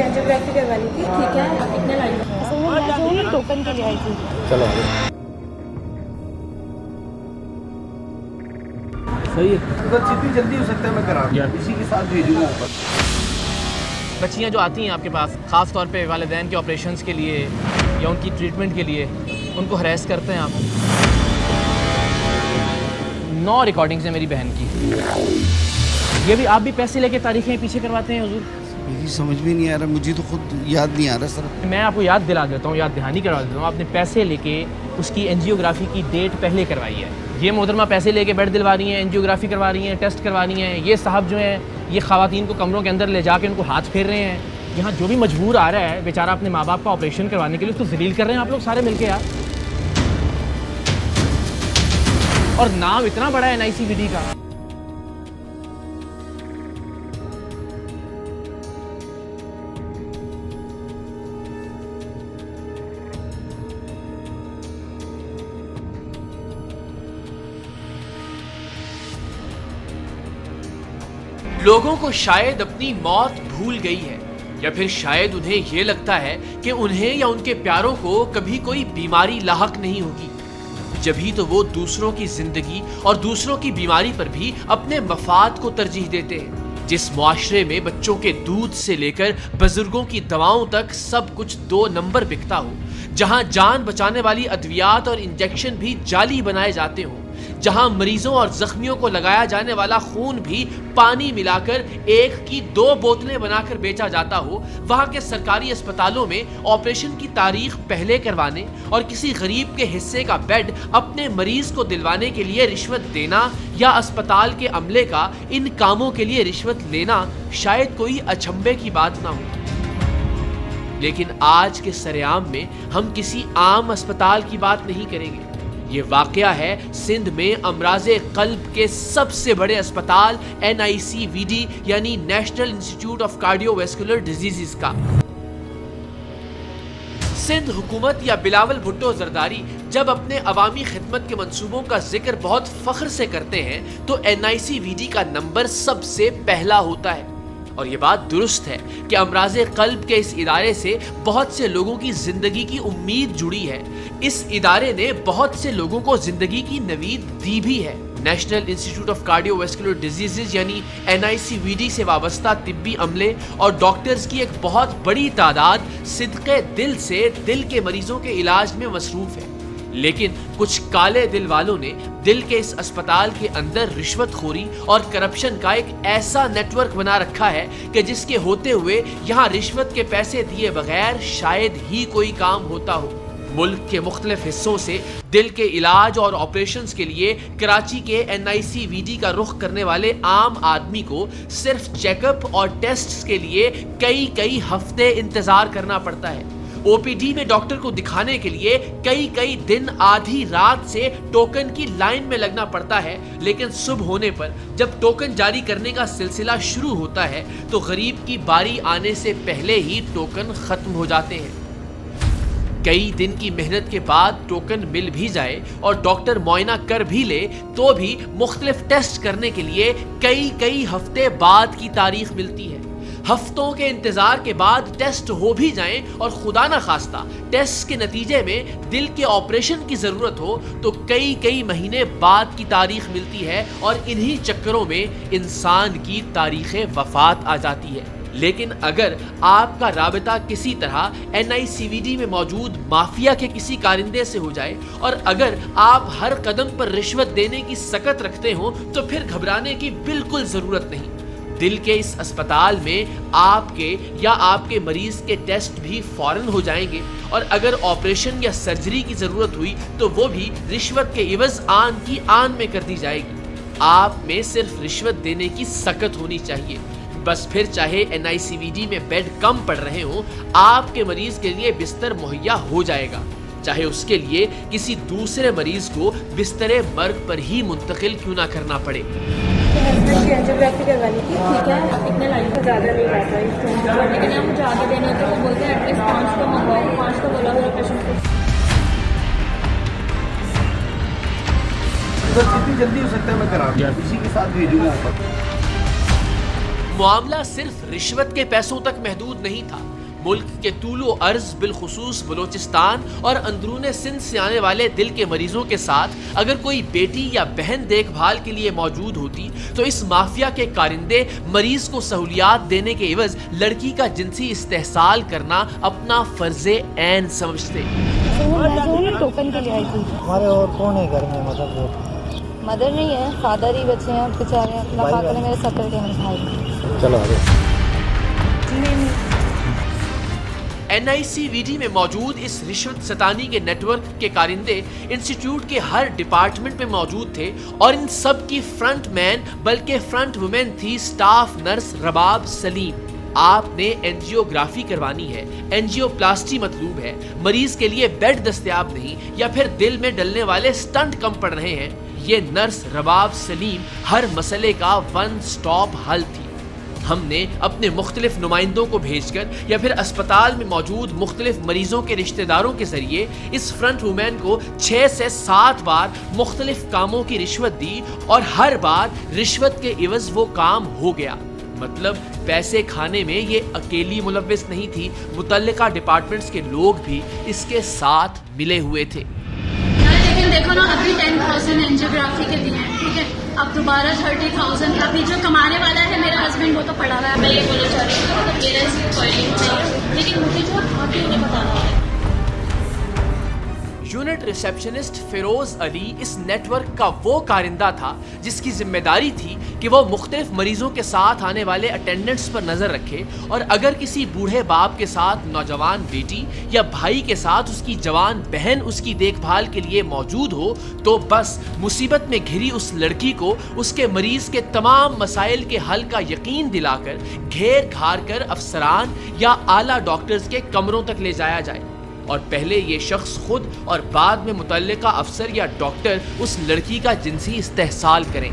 Angiography करवानी थी। ठीक है, कितने लाइन टोकन के लिए आई थी। चलो सही है, अगर जितनी जल्दी हो सकता है मैं करा दूँ, इसी के साथ भेजूँगा ऊपर। बच्चियाँ जो आती हैं आपके पास ख़ास तौर पे वालिदैन के ऑपरेशंस के लिए या उनकी ट्रीटमेंट के लिए, उनको हरेस करते हैं आप? 9 रिकॉर्डिंग्स हैं मेरी बहन की। ये भी आप भी पैसे लेके तारीखें पीछे करवाते हैं हुजूर? मेरी समझ में नहीं आ रहा, मुझे तो खुद याद नहीं आ रहा सर। मैं आपको याद दिला देता हूँ, याद दहानी करवा देता हूँ। आपने पैसे लेके उसकी एंजियोग्राफी की डेट पहले करवाई है। ये मोहतरमा पैसे लेके बेड दिलवा रही हैं, एंजियोग्राफी करवा रही हैं, टेस्ट करवा रही हैं। ये साहब जो हैं ये ख़वातीन को कमरों के अंदर ले जाके उनको हाथ फेर रहे हैं। यहाँ जो भी मजबूर आ रहा है बेचारा अपने माँ बाप का ऑपरेशन करवाने के लिए, उसको जलील कर रहे हैं आप लोग सारे मिलके यार। और नाम इतना बड़ा है NICVD का। लोगों को शायद अपनी मौत भूल गई है, या फिर शायद उन्हें यह लगता है कि उन्हें या उनके प्यारों को कभी कोई बीमारी लाहक नहीं होगी। जभी तो वो दूसरों की जिंदगी और दूसरों की बीमारी पर भी अपने मफाद को तरजीह देते हैं। जिस मुआशरे में बच्चों के दूध से लेकर बुजुर्गों की दवाओं तक सब कुछ 2 नंबर बिकता हो, जहां जान बचाने वाली अद्वियात और इंजेक्शन भी जाली बनाए जाते हों, जहां मरीजों और जख्मियों को लगाया जाने वाला खून भी पानी मिलाकर 1 की 2 बोतलें बनाकर बेचा जाता हो, वहां के सरकारी अस्पतालों में ऑपरेशन की तारीख पहले करवाने और किसी गरीब के हिस्से का बेड अपने मरीज को दिलवाने के लिए रिश्वत देना या अस्पताल के अमले का इन कामों के लिए रिश्वत लेना शायद कोई अचंभे की बात ना हो। लेकिन आज के सरेआम में हम किसी आम अस्पताल की बात नहीं करेंगे। ये वाकया है सिंध में अमराज़े क़ल्ब के सबसे बड़े अस्पताल NICVD यानी national institute of cardiovascular diseases का। सिंध हुकूमत या बिलावल भुट्टो जरदारी जब अपने अवामी खिदमत के मंसूबों का जिक्र बहुत फख्र से करते हैं तो NICVD का नंबर सबसे पहला होता है। और ये बात दुरुस्त है कि अमराज़े क़ल्ब के इस इदारे से बहुत से लोगों की जिंदगी की उम्मीद जुड़ी है। इस इदारे ने बहुत से लोगों को जिंदगी की नवीद दी भी है। National institute of cardiovascular diseases यानी NICVD से वाबस्ता तिब्बी अमले और डॉक्टर्स की एक बहुत बड़ी तादाद सिदक़े दिल से दिल के मरीजों के इलाज में मसरूफ है। लेकिन कुछ काले दिल वालों ने दिल के इस अस्पताल के अंदर रिश्वतखोरी और करप्शन का एक ऐसा नेटवर्क बना रखा है कि जिसके होते हुए यहाँ रिश्वत के पैसे दिए बगैर शायद ही कोई काम होता हो। मुल्क के मुख्तलिफ हिस्सों से दिल के इलाज और ऑपरेशंस के लिए कराची के NICVD का रुख करने वाले आम आदमी को सिर्फ चेकअप और टेस्ट्स के लिए कई हफ्ते इंतजार करना पड़ता है। OPD में डॉक्टर को दिखाने के लिए कई दिन आधी रात से टोकन की लाइन में लगना पड़ता है। लेकिन सुबह होने पर जब टोकन जारी करने का सिलसिला शुरू होता है तो गरीब की बारी आने से पहले ही टोकन खत्म हो जाते हैं। कई दिन की मेहनत के बाद टोकन मिल भी जाए और डॉक्टर मुआयना कर भी ले तो भी मुख्तलिफ टेस्ट करने के लिए कई हफ्ते बाद की तारीख मिलती है। हफ्तों के इंतजार के बाद टेस्ट हो भी जाएं और खुदा ना खास्ता टेस्ट के नतीजे में दिल के ऑपरेशन की जरूरत हो तो कई महीने बाद की तारीख मिलती है और इन्हीं चक्करों में इंसान की तारीख वफात आ जाती है। लेकिन अगर आपका राबिता किसी तरह NICVD में मौजूद माफिया के किसी कारिंदे से हो जाए और अगर आप हर कदम पर रिश्वत देने की सकत रखते हो तो फिर घबराने की बिल्कुल जरूरत नहीं। दिल के इस अस्पताल में आपके या आपके मरीज के टेस्ट भी फौरन हो जाएंगे और अगर ऑपरेशन या सर्जरी की जरूरत हुई तो वो भी रिश्वत के इवज आन की आन में कर दी जाएगी। आप में सिर्फ रिश्वत देने की सकत होनी चाहिए। बस फिर चाहे NICVD में बेड कम पड़ रहे हो, आपके मरीज के लिए बिस्तर मुहैया हो जाएगा, चाहे उसके लिए किसी दूसरे मरीज को बिस्तरे मर्ग पर ही मुंतकिल क्यों ना करना पड़े। एंजियोग्राफी करवानी थी। ठीक है, कितने लाइन से ज़्यादा नहीं आता है, लेकिन हम मुझे आगे देने होते तो बोलते हैं एटलीस्ट 5 को मंगवाओ, 5 को बोला हुआ पेशेंट को। जितनी जल्दी हो सकता है मैं करा दूँ, इसी के साथ भेजूंगा। मामला सिर्फ रिश्वत के पैसों तक महदूद नहीं था, मुल्क के तूलो अर्ज बिलखुसूस बलोचिस्तान और अंदरूने सिंध से आने वाले दिल के मरीजों के साथ अगर कोई बेटी या बहन देखभाल के लिए मौजूद होती तो इस माफिया के कारिंदे मरीज को सहूलियात देने के एवज लड़की का जिनसी इस्तेहसाल करना अपना फर्जे ऐन समझते। टोकन के लिए आई थी। हमारे और कौन है घर में? मतलब मदर नहीं है, फादर ही बच्चे हैं बेचारे। अल्लाह पाक ने मेरे सत्तर के भाई। चलो आगे। NICVD में मौजूद इस रिश्वत सतानी के नेटवर्क के कारिंदे इंस्टीट्यूट के हर डिपार्टमेंट में मौजूद थे और इन सब की फ्रंट मैन बल्कि फ्रंट वुमेन थी स्टाफ नर्स रबाब सलीम। आपने एंजियोग्राफी करवानी है, एंजियोप्लास्टी मतलूब है, मरीज के लिए बेड दस्तयाब नहीं या फिर दिल में डलने वाले स्टंट कम पड़ रहे हैं, ये नर्स रबाब सलीम हर मसले का वन स्टॉप हल थी। हमने अपने मुख्तलिफ नुमाइंदों को भेजकर या फिर अस्पताल में मौजूद मुख्तलिफ मरीजों के रिश्तेदारों के जरिए इस फ्रंट वुमेन को 6 से 7 बार मुख्तलिफ कामों की रिश्वत दी और हर बार रिश्वत के इवज वो काम हो गया। मतलब पैसे खाने में ये अकेली मुलव्विस नहीं थी, मुतल्लिका डिपार्टमेंट्स के लोग भी इसके साथ मिले हुए थे। लेकिन देखो ना, अभी 10,000 एंजियोग्राफी के दिए हैं, ठीक है, अब दोबारा 30,000। अभी जो कमाने वाला है मेरा हस्बैंड, वो तो पड़ा हुआ है। मैं ये बोलना चाह रही हूँ तो मेरा इसमें कोई नहीं है, लेकिन मुझे जो आगे उन्हें बताना है। यूनिट रिसेप्शनिस्ट फिरोज अली इस नेटवर्क का वो कारिंदा था जिसकी जिम्मेदारी थी कि वो मुख्तलिफ मरीजों के साथ आने वाले अटेंडेंट्स पर नजर रखे और अगर किसी बूढ़े बाप के साथ नौजवान बेटी या भाई के साथ उसकी जवान बहन उसकी देखभाल के लिए मौजूद हो तो बस मुसीबत में घिरी उस लड़की को उसके मरीज के तमाम मसाइल के हल का यकीन दिलाकर घेर घार कर अफसरान या आला डॉक्टर्स के कमरों तक ले जाया जाए और पहले ये शख्स खुद और बाद में मुतल्लिका अफसर या डॉक्टर उस लड़की का जिनसी इस्तेहसाल करें।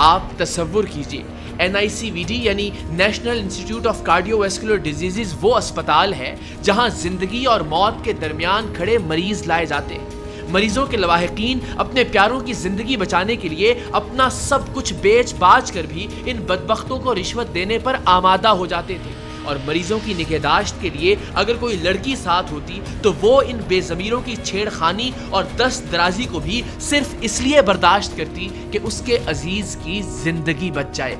आप तसव्वुर कीजिए, NICVD यानी national institute of cardiovascular diseases वो अस्पताल है जहां जिंदगी और मौत के दरमियान खड़े मरीज लाए जाते हैं। मरीजों के लवाहिकीन अपने प्यारों की जिंदगी बचाने के लिए अपना सब कुछ बेच बाच कर भी इन बदबख्तों को रिश्वत देने पर आमादा हो जाते थे और मरीजों की निगहदाश्त के लिए अगर कोई लड़की साथ होती तो वो इन बेज़मीरों की छेड़खानी और दस्त दराजी को भी सिर्फ इसलिए बर्दाश्त करती कि उसके अजीज की जिंदगी बच जाए।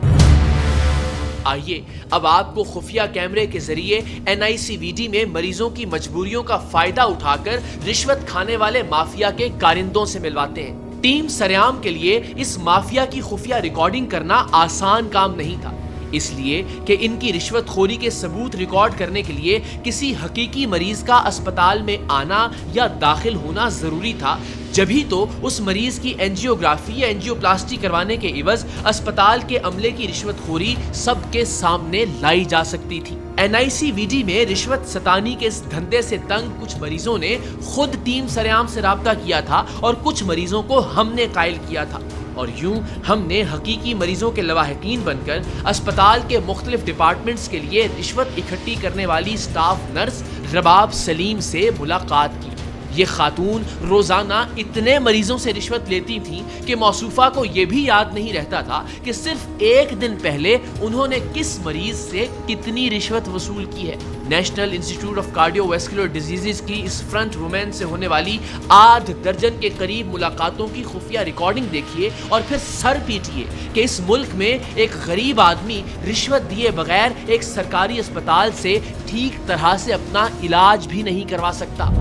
आइए अब आपको खुफिया कैमरे के जरिए NICVD में मरीजों की मजबूरियों का फायदा उठाकर रिश्वत खाने वाले माफिया के कारिंदों से मिलवाते हैं। टीम सरेआम के लिए इस माफिया की खुफिया रिकॉर्डिंग करना आसान काम नहीं था, इसलिए कि इनकी रिश्वतखोरी के सबूत रिकॉर्ड करने के लिए किसी हकीकी मरीज का अस्पताल में आना या दाखिल होना जरूरी था, जभी तो उस मरीज की एंजियोग्राफी या एंजियोप्लास्टी करवाने के इवज अस्पताल के अमले की रिश्वतखोरी सबके सामने लाई जा सकती थी। NICVD में रिश्वत सतानी के इस धंधे से तंग कुछ मरीजों ने खुद टीम सरेआम से राब्ता किया था और कुछ मरीजों को हमने कायल किया था और यूं हमने हकीकी मरीजों के लवाहिकीन बनकर अस्पताल के मुख्तलिफ डिपार्टमेंट्स के लिए रिश्वत इकट्ठी करने वाली स्टाफ नर्स रबाब सलीम से मुलाकात की। ये खातून रोजाना इतने मरीजों से रिश्वत लेती थीं कि मौसूफा को यह भी याद नहीं रहता था कि सिर्फ एक दिन पहले उन्होंने किस मरीज से कितनी रिश्वत वसूल की है। National institute of cardiovascular diseases की इस फ्रंट वुमेन से होने वाली आध दर्जन के करीब मुलाकातों की खुफिया रिकॉर्डिंग देखिए और फिर सर पीटिए कि इस मुल्क में एक गरीब आदमी रिश्वत दिए बगैर एक सरकारी अस्पताल से ठीक तरह से अपना इलाज भी नहीं करवा सकता।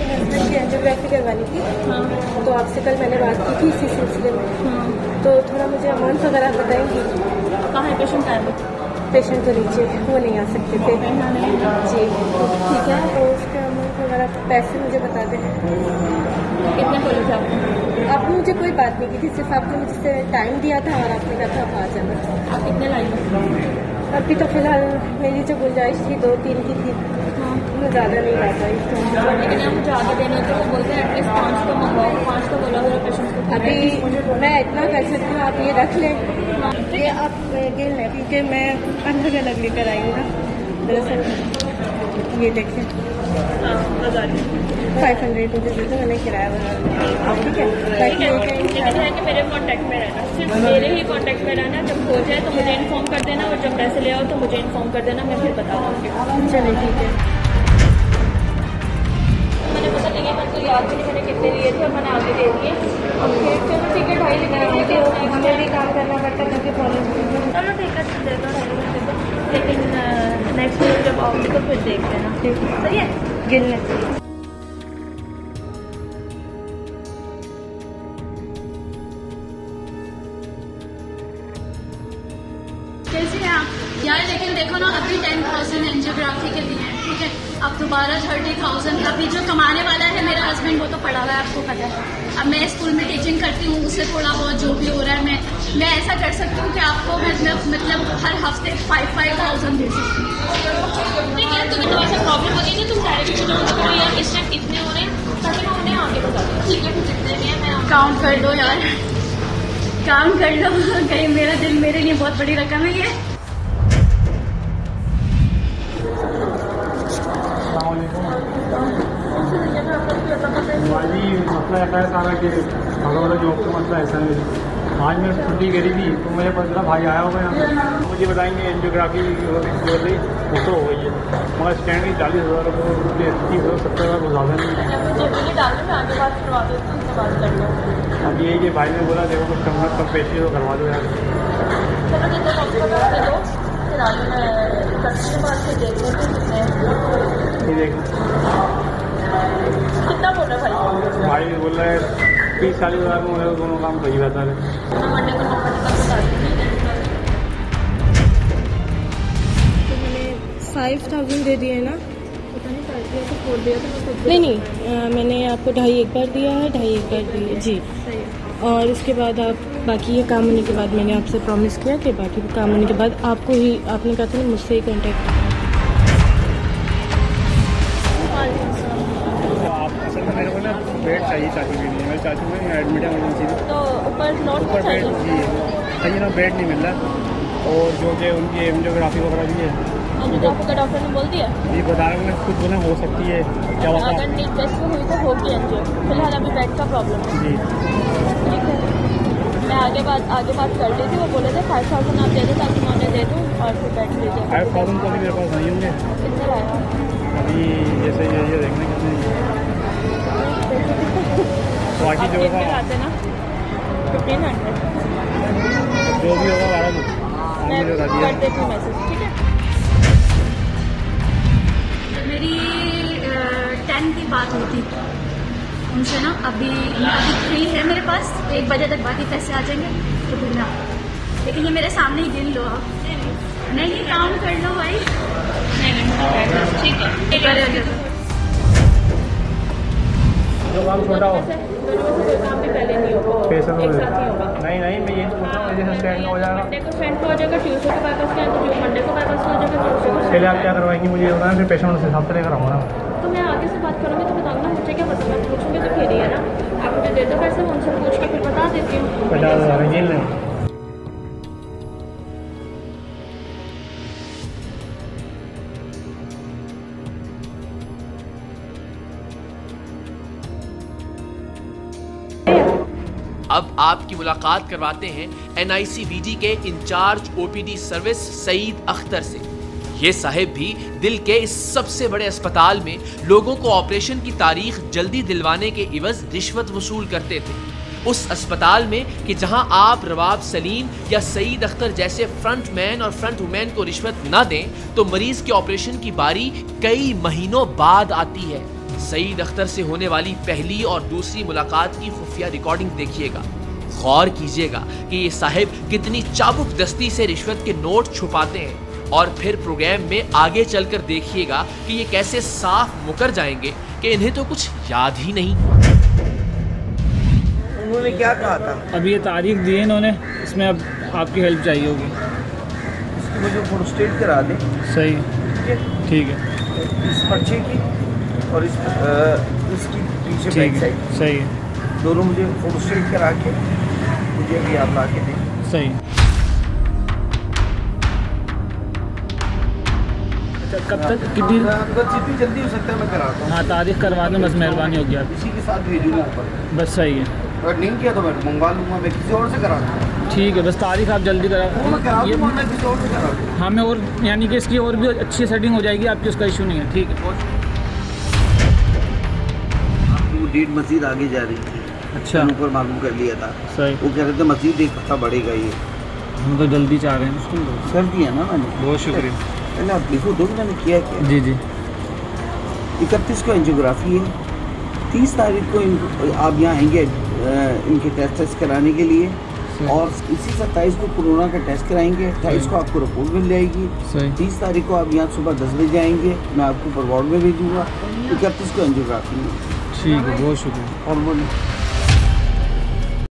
हस्बैंड की एंजियोग्राफी करवानी थी। हाँ, तो आपसे कल मैंने बात की थी इसी सिलसिले में। हाँ, तो थोड़ा मुझे अमाउंट वगैरह बताएंगी। कहाँ है पेशेंट? का है पेशेंट तो नीचे, वो नहीं आ सकते थे जी। ठीक है, तो उसके अमाउंट वगैरह पैसे मुझे बता दें। कितने बोले थे आपने? आपने मुझे कोई बात नहीं की थी, सिर्फ आपने मुझसे टाइम दिया था और आपने कहा था आप आ जाना। आप कितने लाई? अभी तो फिलहाल मेरी जो गुंजाइश थी 2-3 की थी, मैं ज़्यादा नहीं ला पाई। लेकिन आप मुझे आगे देने तो वो बोलते हैं एटलीस्ट 5 तो मंगवाओ, 5 तो बोला हुआ पेशेंट को। अभी मैं इतना कर सकती हूँ, आप ये रख लें, ये आप गिन लें क्योंकि मैं अलग अलग लेकर आई हूँ ना। दरअसल ये देखें 500 मुझे दे दो, मैंने किराया बना, ठीक है? ताकि लेकिन है कि मेरे कांटेक्ट में रहना, सिर्फ मेरे ही कांटेक्ट में रहना। जब हो जाए तो मुझे इन्फॉर्म कर देना, और जब पैसे ले आओ तो मुझे इन्फॉर्म कर देना, मैं फिर बता दूँगी। चलिए ठीक है। मैंने पता लगे, मैं तो याद भी नहीं मैंने कितने लिए थे और मैंने आगे दे दिए। और फिर चलो ठीक है, 2.5 हमें भी काम करना पड़ता है क्योंकि प्रॉब्लम। चलो ठीक है, दे दो 2.5 दे दो, लेकिन नेक्स्ट वीक जब आओगे तो फिर देख लेना, सही है? गिनने कैसे हैं आप यार? लेकिन देखो ना, अभी 10,000 एंजियोग्राफी के दिए हैं, ठीक है? अब दोबारा 30,000। अभी जो कमाने वाला है मेरा हस्बैंड, वो तो पढ़ा हुआ है, आपको पता है। अब मैं स्कूल में टीचिंग करती हूँ, उससे थोड़ा बहुत जो भी हो रहा है मैं ऐसा कर सकती हूँ कि आपको मतलब हर हफ्ते 5,000 दे सकती हूँ। ठीक है, तो ऐसा प्रॉब्लम होगी कि तुम डायरेक्ट करो यार, इस टाइम इतने हो रहे हैं, ताकि मैं उन्हें आगे बता दूँ। ठीक है, जितने भी है मैं काउंट कर दो यार, काम कर लो, कहीं मेरा दिल मेरे लिए बहुत बड़ी रकम है ये। मसला ऐसा है सारा कि भागा वाला जॉब का मसला ऐसा है। आज मैं छुट्टी करी थी तो मुझे पता चला भाई आया होगा यहाँ पे, मुझे बताएंगे एंजियोग्राफी जो रही वो तो हो गई है, मगर स्टैंड की 40,000 रुपये 30,000 70,000 को ज़्यादा नहीं। अब यही कि भाई ने बोला देखो कुछ कम पैसे तो करवा दो यार। कितना बोल रहा है भाई बोल रहा है 30-40,000 में मेरे दोनों काम सही रहता है। तो मैंने 5,000 दे दिए ना? नहीं, मैंने आपको 2.5 एक बार दिया है, 2.5 एक बार दिए जी। और उसके बाद आप बाकी ये काम होने के बाद मैंने आपसे प्रॉमिस किया कि बाकी काम होने के बाद आपको ही, आपने कहा था ना मुझसे ही कॉन्टेक्ट। मेरे को ना बेड चाहिए चाचू के लिए, मेरे चाचू में एडमिट है इमरजेंसी। तो ऊपर नोट ऊपर बेड जी सही ना, बेड नहीं मिल रहा, और जो कि उनकी एंजियोग्राफी वगैरह भी है। एंजियोग्राफी का डॉक्टर ने बोल दिया ये बता रहे हैं कुछ बोले हो सकती है क्या होगा, अगर नीट टेस्ट में हुई तो होगी एंजियो। फिलहाल अभी बेड का प्रॉब्लम है जी। ठीक है, मैं आगे बात कर ली थी, वो बोले थे 5,000 आप दे दो ताकि मैं उन्हें दे दूँ और फिर बेड ले जाए। 5,000 तो अभी मेरे पास नहीं होंगे, कितने लाया अभी जैसे ये देखने कितने बाकी जो होगा आते ना 1,500 जो भी होगा 12 मैं कर देती हूँ मैसेज, ठीक है? मेरी 10 की बात हुई थी उनसे ना, अभी फ्री है मेरे पास, 1 बजे तक बाकी पैसे आ जाएंगे तो फिर ना, लेकिन ये मेरे सामने ही गिन लो आप। नहीं काउंट कर लो भाई, ठीक है? जो काम छोटा हो कोई काम भी पहले नहीं होगा, पैसा तो एक साथ ही होगा। नहीं मैं ये सोच रहा हूँ जैसे स्टैंड हो जाएगा, मंडे को स्टैंड हो जाएगा, ट्यूसडे को बाईपास का, तो जो मंडे को बाईपास हो जाएगा ट्यूसडे को। पहले आप क्या करवाएंगे मुझे ये बताना, फिर पेशेंट उस हिसाब से लेकर आऊँगा ना। तो मैं आगे से बात करूँगी तो बताऊँगा, मुझे क्या पता, मैं पूछूँगी तो फिर ही है ना। आप मुझे दे दो पैसे, मैं उनसे पूछ के फिर बता देती हूँ। 50,000 ये लें। अब आपकी मुलाकात करवाते हैं NICVD के in charge OPD service Saeed Akhtar से। ये साहिब भी दिल के इस सबसे बड़े अस्पताल में लोगों को ऑपरेशन की तारीख जल्दी दिलवाने के इवज रिश्वत वसूल करते थे। उस अस्पताल में कि जहां आप रवाब सलीम या सईद अख्तर जैसे फ्रंटमैन और फ्रंट वुमेन को रिश्वत न दें तो मरीज के ऑपरेशन की बारी कई महीनों बाद आती है। सईद अख्तर से होने वाली पहली और दूसरी मुलाकात की खुफिया रिकॉर्डिंग देखिएगा। गौर कीजिएगा कि ये साहिब कितनी चाबुक दस्ती से रिश्वत के नोट छुपाते हैं, और फिर प्रोग्राम में आगे चलकर देखिएगा कि ये कैसे साफ मुकर जाएंगे कि इन्हें तो कुछ याद ही नहीं। उन्होंने क्या कहा था? अभी ये तारीख दी है इन्होंने, इसमें अब आपकी हेल्प चाहिए होगी। मुझे फोटो स्टेट करा दे। सही ठीक है, इस पर्चे की और इसकी पीछे बैक साइड सही है, दोनों मुझे फोटो स्टेट करा के मुझे भी आप ला के दें। सही। कब तक कितनी जितनी जल्दी हो सकता है मैं कराता हूँ। हाँ तारीख करवा दूँ, बस मेहरबानी होगी आप। इसी के साथ भेजूँगा ऊपर। बस सही है, अगर नहीं किया तो मैं मंगवा लूँगा, मैं किसी और से करा दूँ। ठीक है, बस तारीख आप जल्दी करा मैं करा दूँगा, मैं किसी और से करा दूँ। हाँ मैं, और यानी कि इसकी और भी अच्छी सेटिंग हो जाएगी आपकी, उसका इशू नहीं है। ठीक है, वो डेट मजीद आगे जा रही थी। अच्छा, ऊपर मालूम कर लिया था। सही। वो कह रहे थे मजीद एक हफ्ता बढ़ेगा ये। हम तो जल्दी चाह रहे हैं। कर दिया ना मैंने। बहुत शुक्रिया। पहले आप देखो दो मैंने किया क्या। जी जी। 31 को एंजियोग्राफी है, 30 तारीख को आप यहाँ आएंगे इनके टेस्ट कराने के लिए, और इसी 27 को कोरोना का टेस्ट कराएंगे। 28 को आपको रिपोर्ट मिल जाएगी। 30 तारीख को आप यहाँ सुबह 10 बजे आएंगे, मैं आपको परवार्ड में भेजूँगा। 31 को एंजियोग्राफी है। ठीक है, बहुत शुक्रिया। और